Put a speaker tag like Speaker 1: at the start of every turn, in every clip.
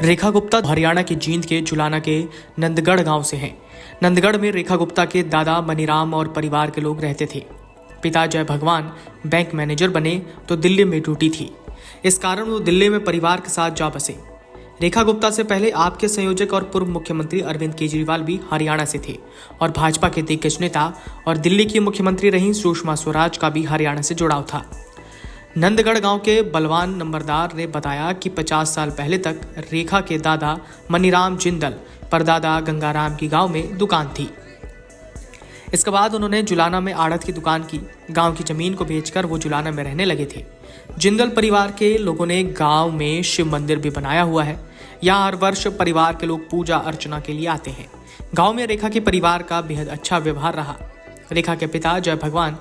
Speaker 1: रेखा गुप्ता हरियाणा के जींद के जुलाना के नंदगढ़ गांव से हैं। नंदगढ़ में रेखा गुप्ता के दादा मनीराम और परिवार के लोग रहते थे। पिता जय भगवान बैंक मैनेजर बने तो दिल्ली में ड्यूटी थी, इस कारण वो दिल्ली में परिवार के साथ जा बसे। रेखा गुप्ता से पहले आप के संयोजक और पूर्व मुख्यमंत्री अरविंद केजरीवाल भी हरियाणा से थे और भाजपा के दिग्गज नेता और दिल्ली की मुख्यमंत्री रही सुषमा स्वराज का भी हरियाणा से जुड़ाव था। नंदगढ़ गांव के बलवान नंबरदार ने बताया कि 50 साल पहले तक रेखा के दादा मनीराम जिंदल परदादा गंगाराम की गांव में दुकान थी। इसके बाद उन्होंने जुलाना में आड़त की दुकान की। गांव की जमीन को बेचकर वो जुलाना में रहने लगे थे। जिंदल परिवार के लोगों ने गांव में शिव मंदिर भी बनाया हुआ है। यहाँ हर वर्ष परिवार के लोग पूजा अर्चना के लिए आते हैं। गांव में रेखा के परिवार का बेहद अच्छा व्यवहार रहा। रेखा के पिता जय भगवान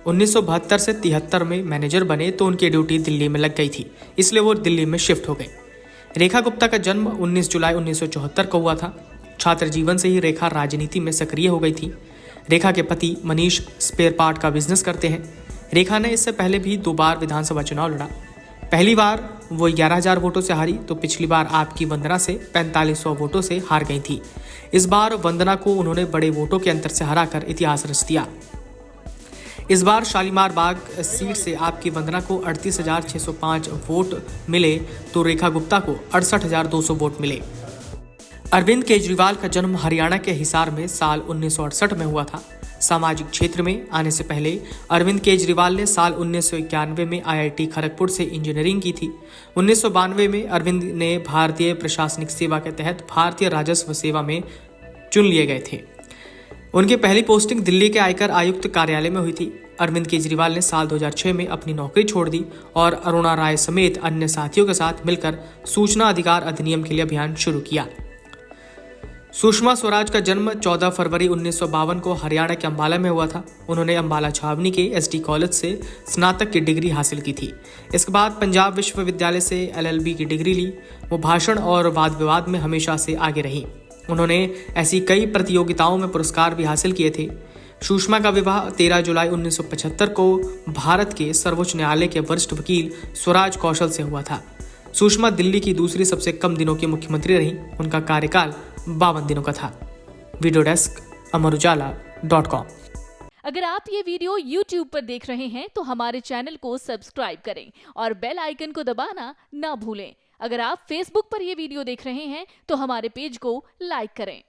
Speaker 1: 1972 से 73 में मैनेजर बने तो उनकी ड्यूटी दिल्ली में लग गई थी, इसलिए वो दिल्ली में शिफ्ट हो गए। रेखा गुप्ता का जन्म 19 जुलाई 1974 को हुआ था। छात्र जीवन से ही रेखा राजनीति में सक्रिय हो गई थी। रेखा के पति मनीष स्पेयर पार्ट का बिजनेस करते हैं। रेखा ने इससे पहले भी 2 बार विधानसभा चुनाव लड़ा। पहली बार वो 11,000 वोटों से हारी तो पिछली बार आपकी वंदना से 4500 वोटों से हार गई थी। इस बार वंदना को उन्होंने बड़े वोटों के अंतर से हराकर इतिहास रच दिया। इस बार शालीमार बाग सीट से आपकी वंदना को 38,605 वोट मिले तो रेखा गुप्ता को 68,200 वोट मिले। अरविंद केजरीवाल का जन्म हरियाणा के हिसार में साल 1968 में हुआ था। सामाजिक क्षेत्र में आने से पहले अरविंद केजरीवाल ने साल 1991 में IIT खड़गपुर से इंजीनियरिंग की थी। 1992 में अरविंद ने भारतीय प्रशासनिक सेवा के तहत भारतीय राजस्व सेवा में चुन लिए गए थे। उनकी पहली पोस्टिंग दिल्ली के आयकर आयुक्त कार्यालय में हुई थी। अरविंद केजरीवाल ने साल 2006 में अपनी नौकरी छोड़ दी और अरुणा राय समेत अन्य साथियों के साथ मिलकर सूचना अधिकार अधिनियम के लिए अभियान शुरू किया। सुषमा स्वराज का जन्म 14 फरवरी 1952 को हरियाणा के अंबाला में हुआ था। उन्होंने अंबाला छावनी के SD कॉलेज से स्नातक की डिग्री हासिल की थी। इसके बाद पंजाब विश्वविद्यालय से LLB की डिग्री ली। वो भाषण और वाद विवाद में हमेशा से आगे रही। उन्होंने ऐसी कई प्रतियोगिताओं में पुरस्कार भी हासिल किए थे। सुषमा का विवाह 13 जुलाई 1975 को भारत के सर्वोच्च न्यायालय के वरिष्ठ वकील स्वराज कौशल से हुआ था। सुषमा दिल्ली की दूसरी सबसे कम दिनों की मुख्यमंत्री रही। उनका कार्यकाल 52 दिनों का था। Video desk amarujala.com।
Speaker 2: अगर आप ये वीडियो YouTube पर देख रहे हैं तो हमारे चैनल को सब्सक्राइब करें और बेल आइकन को दबाना ना भूलें। अगर आप Facebook पर ये वीडियो देख रहे हैं तो हमारे पेज को लाइक करें।